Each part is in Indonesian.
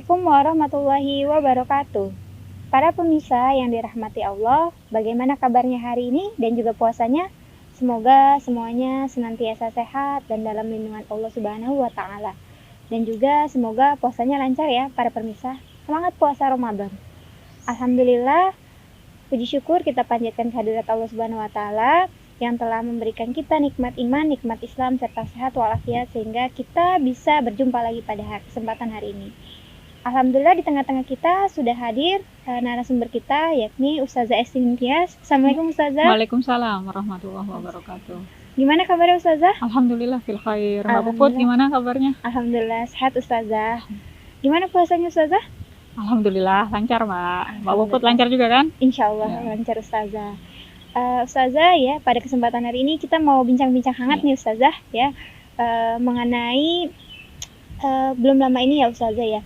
Assalamualaikum warahmatullahi wabarakatuh. Para pemirsa yang dirahmati Allah, bagaimana kabarnya hari ini dan juga puasanya? Semoga semuanya senantiasa sehat dan dalam lindungan Allah Subhanahu wa Ta'ala. Dan juga semoga puasanya lancar ya para pemirsa. Semangat puasa Ramadan. Alhamdulillah, puji syukur kita panjatkan kehadirat Allah Subhanahu wa Ta'ala yang telah memberikan kita nikmat iman, nikmat Islam, serta sehat walafiat sehingga kita bisa berjumpa lagi pada kesempatan hari ini. Alhamdulillah di tengah-tengah kita sudah hadir narasumber kita yakni Ustazah Esti Ningtyas. Assalamualaikum Ustazah. Waalaikumsalam warahmatullahi wabarakatuh. Gimana kabarnya Ustazah? Alhamdulillah fil khair. Mbak Puput gimana kabarnya? Alhamdulillah sehat Ustazah. Gimana puasanya Ustazah? Alhamdulillah lancar Mbak. Mbak Puput lancar juga kan? Insya Allah ya. Lancar Ustazah. Ustazah ya, pada kesempatan hari ini kita mau bincang-bincang hangat nih Ustazah ya, mengenai belum lama ini ya Ustazah ya,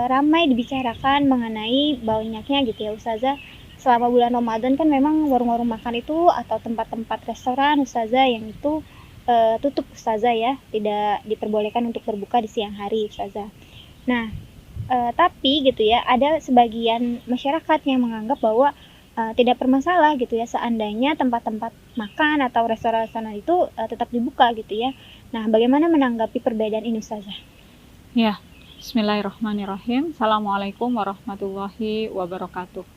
ramai dibicarakan mengenai banyaknya gitu ya Ustazah, selama bulan Ramadan kan memang warung-warung makan itu atau tempat-tempat restoran Ustazah yang itu tutup Ustazah ya, tidak diperbolehkan untuk berbuka di siang hari Ustazah. Nah, tapi gitu ya, ada sebagian masyarakat yang menganggap bahwa tidak bermasalah gitu ya seandainya tempat-tempat makan atau restoran-restoran itu tetap dibuka gitu ya. Nah, bagaimana menanggapi perbedaan ini Ustazah? Ya, bismillahirrahmanirrahim. Assalamualaikum warahmatullahi wabarakatuh.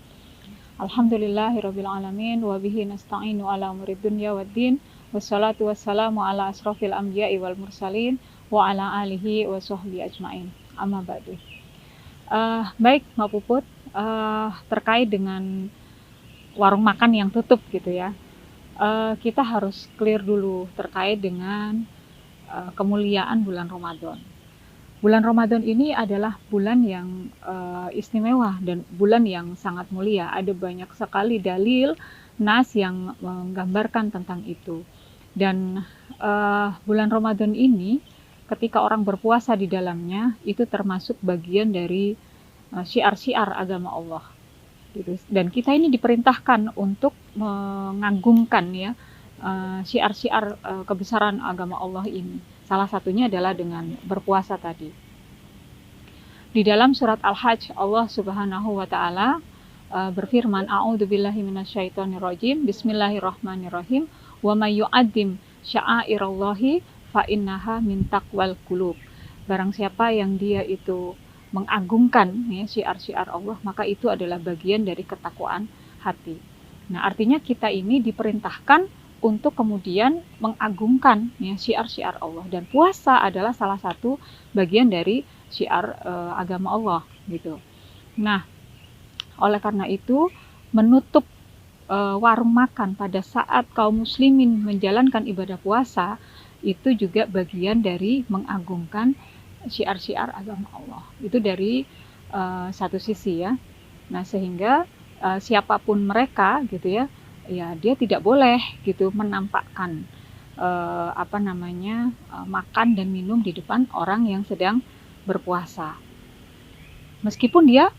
Alhamdulillahirabbil alamin wa bihi nasta'inu ala umuri dunya waddin wassalatu wassalamu ala asrofil anbiya'i wal mursalin wa ala alihi wa sahbihi ajmain. Amma ba'du. Baik Mbak Puput, terkait dengan warung makan yang tutup gitu ya, kita harus clear dulu terkait dengan kemuliaan bulan Ramadan. Bulan Ramadan ini adalah bulan yang istimewa dan bulan yang sangat mulia. Ada banyak sekali dalil nas yang menggambarkan tentang itu. Dan bulan Ramadan ini ketika orang berpuasa di dalamnya itu termasuk bagian dari syiar-syiar agama Allah. Dan kita ini diperintahkan untuk mengagungkan ya syiar-syiar kebesaran agama Allah ini. Salah satunya adalah dengan berpuasa tadi. Di dalam surat Al-Hajj Allah Subhanahu wa taala berfirman, a'udzubillahi minasyaitonirrajim, bismillahirrahmanirrahim, wa may yu'azzim sya'airallahi fa innaha min taqwal qulub. Barang siapa yang dia itu mengagungkan ya, syiar-syiar Allah, maka itu adalah bagian dari ketakwaan hati. Nah, artinya kita ini diperintahkan untuk kemudian mengagungkan ya, syiar-syiar Allah, dan puasa adalah salah satu bagian dari syiar agama Allah gitu. Nah, oleh karena itu menutup warung makan pada saat kaum muslimin menjalankan ibadah puasa itu juga bagian dari mengagungkan syiar-syiar agama Allah. Itu dari satu sisi ya. Nah, sehingga siapapun mereka gitu ya, ya dia tidak boleh gitu menampakkan makan dan minum di depan orang yang sedang berpuasa. Meskipun dia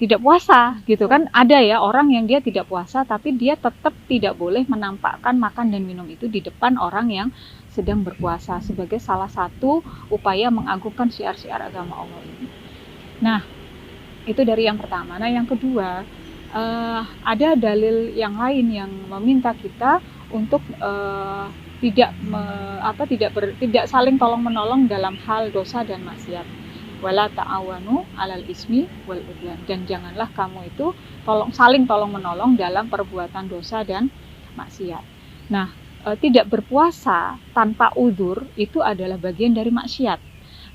tidak puasa gitu kan, ada ya orang yang dia tidak puasa tapi dia tetap tidak boleh menampakkan makan dan minum itu di depan orang yang sedang berpuasa sebagai salah satu upaya mengagungkan syiar-syiar agama Allah ini. Nah, itu dari yang pertama. Nah, yang kedua, ada dalil yang lain yang meminta kita untuk tidak saling tolong-menolong dalam hal dosa dan maksiat. Wala ta'awanu 'alal ismi wal udwan, dan janganlah kamu itu saling tolong-menolong dalam perbuatan dosa dan maksiat. Nah, tidak berpuasa tanpa udzur itu adalah bagian dari maksiat.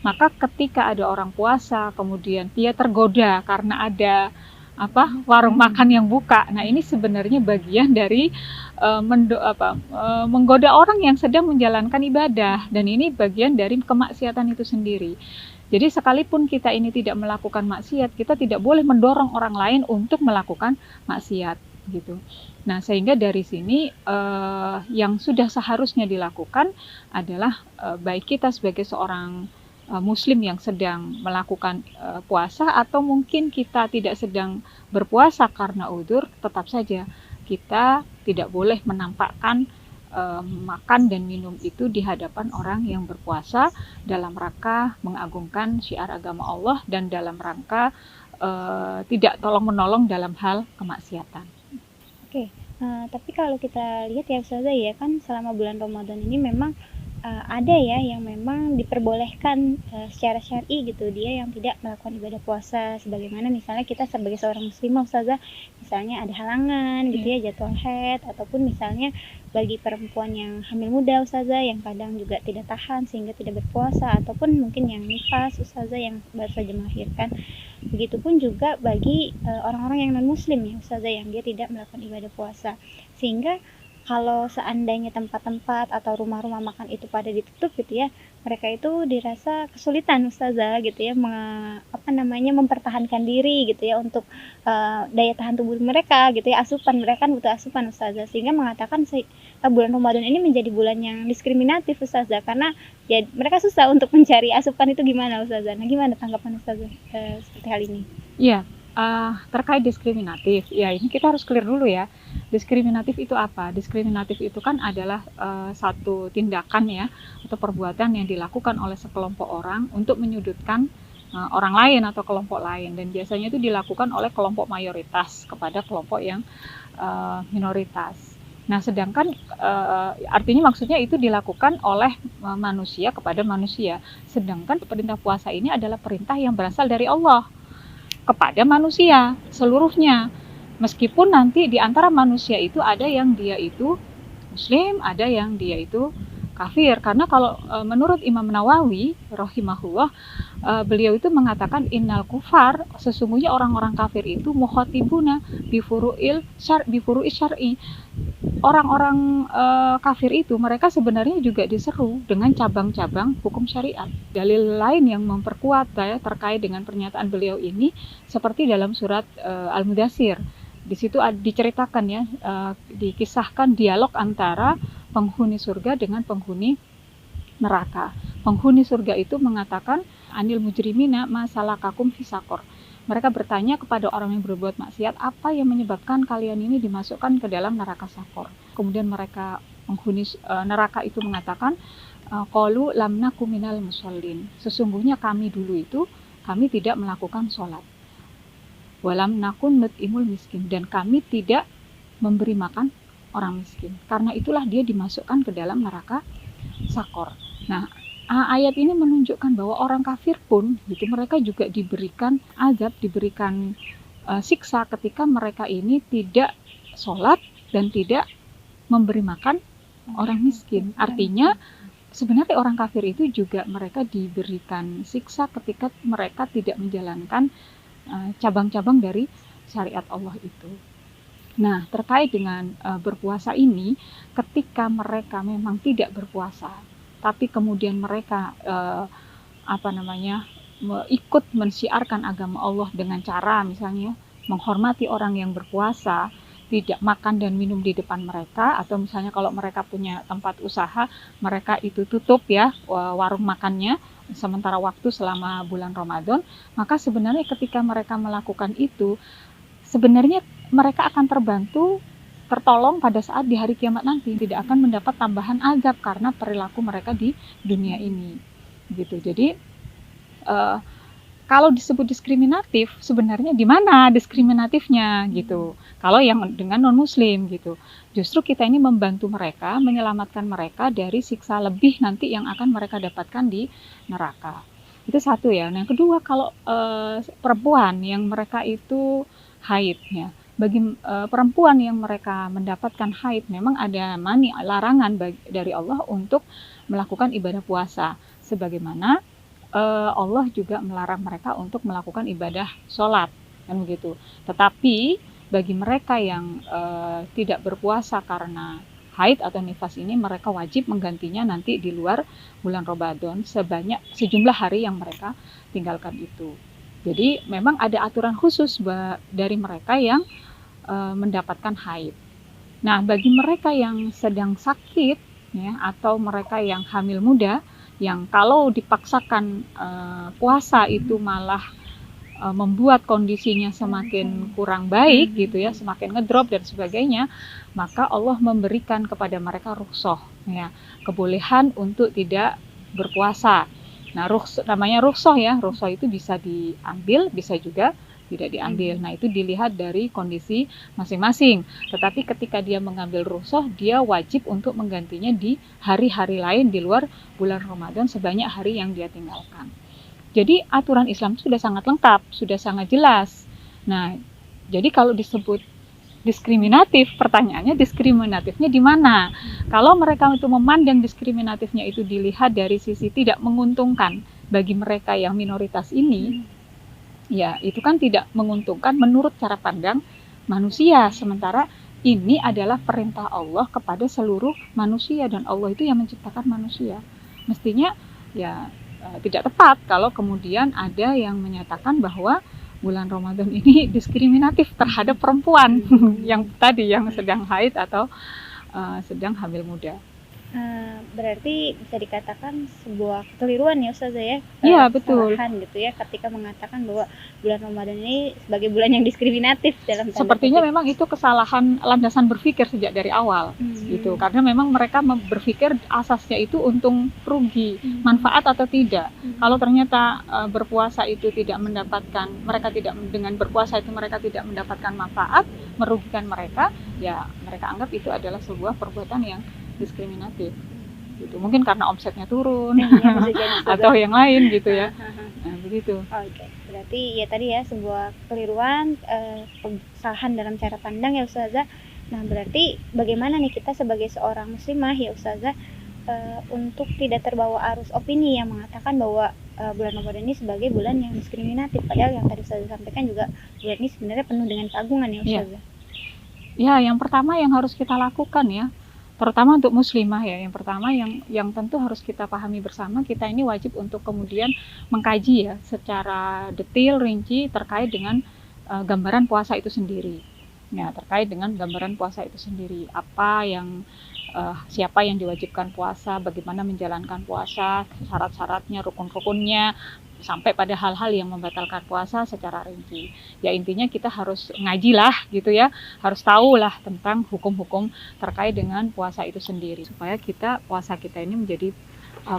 Maka ketika ada orang puasa kemudian dia tergoda karena ada warung makan yang buka, nah ini sebenarnya bagian dari menggoda orang yang sedang menjalankan ibadah, dan ini bagian dari kemaksiatan itu sendiri. Jadi sekalipun kita ini tidak melakukan maksiat, kita tidak boleh mendorong orang lain untuk melakukan maksiat gitu. Nah, sehingga dari sini yang sudah seharusnya dilakukan adalah baik kita sebagai seorang muslim yang sedang melakukan puasa atau mungkin kita tidak sedang berpuasa karena udzur, tetap saja kita tidak boleh menampakkan makan dan minum itu di hadapan orang yang berpuasa dalam rangka mengagungkan syiar agama Allah dan dalam rangka tidak tolong-menolong dalam hal kemaksiatan. Oke, tapi kalau kita lihat ya Ustazah ya, kan selama bulan Ramadan ini memang ada ya yang memang diperbolehkan secara syar'i gitu, dia yang tidak melakukan ibadah puasa, sebagaimana misalnya kita sebagai seorang muslimah Ustazah, misalnya ada halangan gitu ya, jadwal haid, ataupun misalnya bagi perempuan yang hamil muda Ustazah yang kadang juga tidak tahan sehingga tidak berpuasa, ataupun mungkin yang nifas Ustazah yang baru saja melahirkan. Begitupun juga bagi orang-orang yang non muslim ya Ustazah, yang dia tidak melakukan ibadah puasa, sehingga kalau seandainya tempat-tempat atau rumah-rumah makan itu pada ditutup gitu ya, mereka itu dirasa kesulitan Ustazah gitu ya, mempertahankan diri gitu ya untuk daya tahan tubuh mereka gitu ya, asupan, mereka kan butuh asupan Ustazah, sehingga mengatakan bulan Ramadan ini menjadi bulan yang diskriminatif Ustazah, karena ya mereka susah untuk mencari asupan itu gimana Ustazah. Nah, gimana tanggapan Ustazah seperti hal ini? Iya, terkait diskriminatif, ya ini kita harus clear dulu ya. Diskriminatif itu apa? Diskriminatif itu kan adalah satu tindakan ya atau perbuatan yang dilakukan oleh sekelompok orang untuk menyudutkan orang lain atau kelompok lain, dan biasanya itu dilakukan oleh kelompok mayoritas kepada kelompok yang minoritas. Nah, sedangkan artinya maksudnya itu dilakukan oleh manusia kepada manusia, sedangkan perintah puasa ini adalah perintah yang berasal dari Allah kepada manusia seluruhnya. Meskipun nanti di antara manusia itu ada yang dia itu muslim, ada yang dia itu kafir. Karena kalau menurut Imam Nawawi rahimahullah, beliau itu mengatakan innal kufar, sesungguhnya orang-orang kafir itu mukhatibuna bifuru'il syar'i. Orang-orang kafir itu mereka sebenarnya juga diseru dengan cabang-cabang hukum syariat. Dalil lain yang memperkuat ya, terkait dengan pernyataan beliau ini seperti dalam surat Al-Mudaththir. Di situ diceritakan ya, dikisahkan dialog antara penghuni surga dengan penghuni neraka. Penghuni surga itu mengatakan anil mujrimina ma salakakum fi saqar. Mereka bertanya kepada orang yang berbuat maksiat, apa yang menyebabkan kalian ini dimasukkan ke dalam neraka Sakor. Kemudian mereka penghuni neraka itu mengatakan, qalu lam naku minal musallin. Sesungguhnya kami dulu itu kami tidak melakukan sholat. Walam nakun nut'imul miskin, dan kami tidak memberi makan orang miskin. Karena itulah dia dimasukkan ke dalam neraka Sakor. Nah, ayat ini menunjukkan bahwa orang kafir pun gitu, mereka juga diberikan azab, diberikan siksa ketika mereka ini tidak sholat dan tidak memberi makan orang miskin. Artinya sebenarnya orang kafir itu juga mereka diberikan siksa ketika mereka tidak menjalankan cabang-cabang dari syariat Allah itu. Nah, terkait dengan berpuasa ini, ketika mereka memang tidak berpuasa, tapi kemudian mereka ikut mensiarkan agama Allah dengan cara misalnya menghormati orang yang berpuasa, tidak makan dan minum di depan mereka, atau misalnya kalau mereka punya tempat usaha, mereka itu tutup ya warung makannya sementara waktu selama bulan Ramadan, maka sebenarnya ketika mereka melakukan itu, sebenarnya mereka akan tertolong pada saat di hari kiamat nanti, tidak akan mendapat tambahan azab karena perilaku mereka di dunia ini gitu. Jadi kalau disebut diskriminatif, sebenarnya di mana diskriminatifnya gitu. Kalau yang dengan non muslim gitu, justru kita ini membantu mereka, menyelamatkan mereka dari siksa lebih nanti yang akan mereka dapatkan di neraka. Itu satu ya. Nah, yang kedua, kalau perempuan yang mereka itu haid ya, bagi perempuan yang mereka mendapatkan haid, memang ada larangan dari Allah untuk melakukan ibadah puasa, sebagaimana Allah juga melarang mereka untuk melakukan ibadah sholat, kan begitu. Tetapi bagi mereka yang tidak berpuasa karena haid atau nifas ini, mereka wajib menggantinya nanti di luar bulan Ramadan sejumlah hari yang mereka tinggalkan itu. Jadi memang ada aturan khusus dari mereka yang mendapatkan haid. Nah, bagi mereka yang sedang sakit ya, atau mereka yang hamil muda, yang kalau dipaksakan puasa itu malah membuat kondisinya semakin kurang baik gitu ya, semakin ngedrop dan sebagainya, maka Allah memberikan kepada mereka rukhsah ya, kebolehan untuk tidak berpuasa. Nah, namanya rukhsah ya, rukhsah itu bisa diambil, bisa juga tidak diambil. Nah, itu dilihat dari kondisi masing-masing. Tetapi ketika dia mengambil rukhsah, dia wajib untuk menggantinya di hari-hari lain di luar bulan Ramadan sebanyak hari yang dia tinggalkan. Jadi aturan Islam sudah sangat lengkap, sudah sangat jelas. Nah, jadi kalau disebut diskriminatif, pertanyaannya diskriminatifnya di mana? Kalau mereka itu memandang diskriminatifnya itu dilihat dari sisi tidak menguntungkan bagi mereka yang minoritas ini, ya itu kan tidak menguntungkan menurut cara pandang manusia. Sementara ini adalah perintah Allah kepada seluruh manusia dan Allah itu yang menciptakan manusia. Mestinya ya tidak tepat kalau kemudian ada yang menyatakan bahwa bulan Ramadan ini diskriminatif terhadap perempuan yang tadi yang sedang haid atau sedang hamil muda. Berarti bisa dikatakan sebuah kekeliruan ya Ustazah ya? Iya, betul. Kesalahan gitu ya ketika mengatakan bahwa bulan Ramadan ini sebagai bulan yang diskriminatif dalam tanda Sepertinya kutip. memang itu kesalahan landasan berpikir sejak dari awal gitu, karena memang mereka berpikir asasnya itu untung rugi, manfaat atau tidak. Kalau ternyata berpuasa itu tidak mendapatkan, mereka tidak dengan berpuasa itu mereka tidak mendapatkan manfaat, merugikan mereka, ya mereka anggap itu adalah sebuah perbuatan yang diskriminatif gitu. Mungkin karena omsetnya turun atau yang lain gitu ya. Nah, begitu. Oke. Berarti ya tadi ya sebuah keliruan, kesalahan dalam cara pandang ya Ustazah. Nah, berarti bagaimana nih kita sebagai seorang muslimah ya Ustazah untuk tidak terbawa arus opini yang mengatakan bahwa bulan Ramadan ini sebagai bulan yang diskriminatif, padahal yang tadi Ustazah sampaikan juga bulan ini sebenarnya penuh dengan keagungan ya Ustazah. Ya, yang pertama yang harus kita lakukan ya, terutama untuk muslimah ya, yang pertama yang tentu harus kita pahami bersama, kita ini wajib untuk kemudian mengkaji ya secara detail, rinci terkait dengan gambaran puasa itu sendiri. Ya, terkait dengan gambaran puasa itu sendiri, apa yang siapa yang diwajibkan puasa, bagaimana menjalankan puasa, syarat-syaratnya, rukun-rukunnya, sampai pada hal-hal yang membatalkan puasa secara rinci. Ya intinya kita harus ngaji lah gitu ya, harus tahu lah tentang hukum-hukum terkait dengan puasa itu sendiri, supaya puasa kita ini menjadi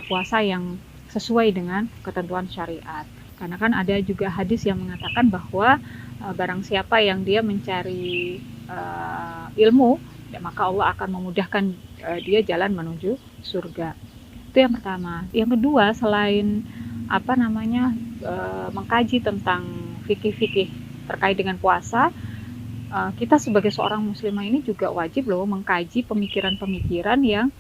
puasa yang sesuai dengan ketentuan syariat. Karena kan ada juga hadis yang mengatakan bahwa barang siapa yang dia mencari ilmu, ya, maka Allah akan memudahkan dia jalan menuju surga. Itu yang pertama. Yang kedua, selain mengkaji tentang fikih-fikih terkait dengan puasa, kita sebagai seorang muslimah ini juga wajib loh mengkaji pemikiran-pemikiran yang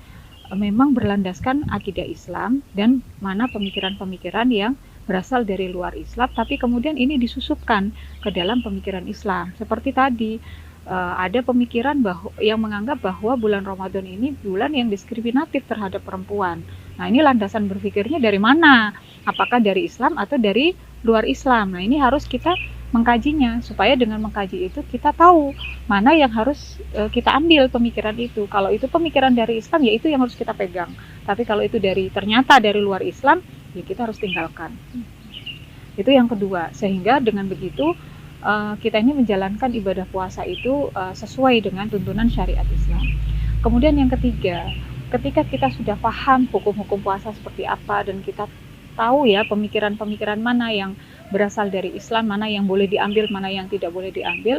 memang berlandaskan akidah Islam, dan mana pemikiran-pemikiran yang berasal dari luar Islam tapi kemudian ini disusupkan ke dalam pemikiran Islam. Seperti tadi ada pemikiran yang menganggap bahwa bulan Ramadan ini bulan yang diskriminatif terhadap perempuan. Nah, ini landasan berpikirnya dari mana? Apakah dari Islam atau dari luar Islam? Nah, ini harus kita mengkajinya, supaya dengan mengkaji itu kita tahu mana yang harus kita ambil pemikiran itu. Kalau itu pemikiran dari Islam, ya itu yang harus kita pegang. Tapi kalau itu ternyata dari luar Islam, ya kita harus tinggalkan. Itu yang kedua. Sehingga dengan begitu kita ini menjalankan ibadah puasa itu sesuai dengan tuntunan syariat Islam. Kemudian yang ketiga, ketika kita sudah paham hukum-hukum puasa seperti apa, dan kita tahu ya pemikiran-pemikiran mana yang berasal dari Islam, mana yang boleh diambil, mana yang tidak boleh diambil,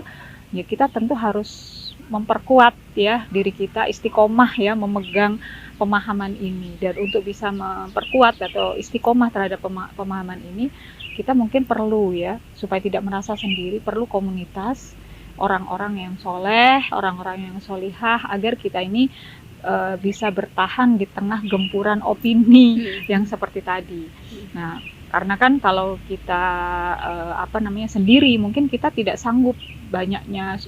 ya kita tentu harus memperkuat ya diri kita, istiqomah ya memegang pemahaman ini. Dan untuk bisa memperkuat atau istiqomah terhadap pemahaman ini, kita mungkin perlu ya, supaya tidak merasa sendiri, perlu komunitas orang-orang yang soleh, orang-orang yang solihah, agar kita ini bisa bertahan di tengah gempuran opini yang seperti tadi. Nah, karena kan kalau kita sendiri, mungkin kita tidak sanggup banyaknya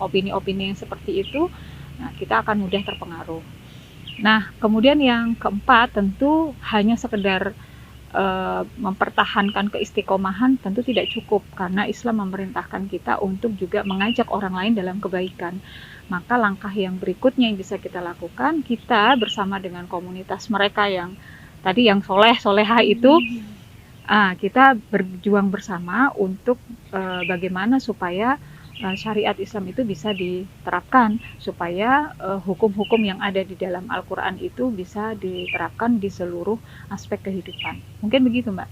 opini-opini yang seperti itu. Nah, kita akan mudah terpengaruh. Nah, kemudian yang keempat, tentu hanya sekedar mempertahankan keistiqomahan tentu tidak cukup, karena Islam memerintahkan kita untuk juga mengajak orang lain dalam kebaikan. Maka langkah yang berikutnya yang bisa kita lakukan, kita bersama dengan komunitas mereka yang tadi yang soleh-solehah itu, kita berjuang bersama untuk bagaimana supaya syariat Islam itu bisa diterapkan, supaya hukum-hukum yang ada di dalam Al-Quran itu bisa diterapkan di seluruh aspek kehidupan. Mungkin begitu, Mbak.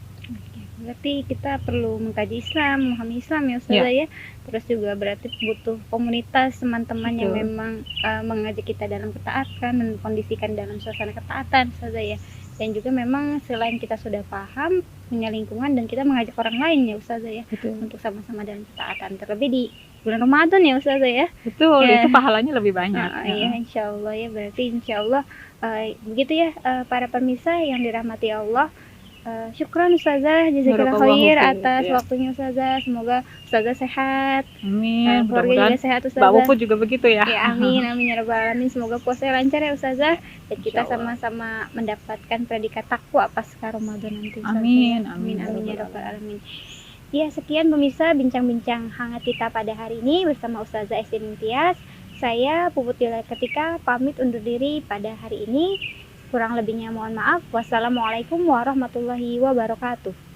Berarti kita perlu mengkaji Islam, memahami Islam ya Ustazah ya. Terus juga berarti butuh komunitas teman-teman yang memang mengajak kita dalam ketaatan, mengkondisikan dalam suasana ketaatan Ustazah ya. Dan juga memang selain kita sudah paham, punya lingkungan, dan kita mengajak orang lain ya Ustazah ya. Untuk sama-sama dalam ketaatan. Terlebih di bulan Ramadan ya Ustazah ya. Betul, itu pahalanya lebih banyak. Iya, insya Allah ya. Berarti insya Allah begitu ya para pemirsa yang dirahmati Allah. Syukran Ustazah, jazakallah khair atas waktunya Ustazah. Semoga Ustazah sehat. Amin. Keluarga juga sehat Ustazah. Mbak Puput juga begitu ya. Ya amin, amin ya rabbal alamin. Semoga puasanya lancar ya Ustazah. Dan kita sama-sama mendapatkan predikat takwa pasca Ramadan nanti Ustazah. Amin, amin, amin ya rabbal alamin. Ya, sekian pemirsa bincang-bincang hangat kita pada hari ini bersama Ustazah Esti Nintias. Saya Puput Dila Ketika pamit undur diri pada hari ini. Kurang lebihnya mohon maaf. Wassalamualaikum warahmatullahi wabarakatuh.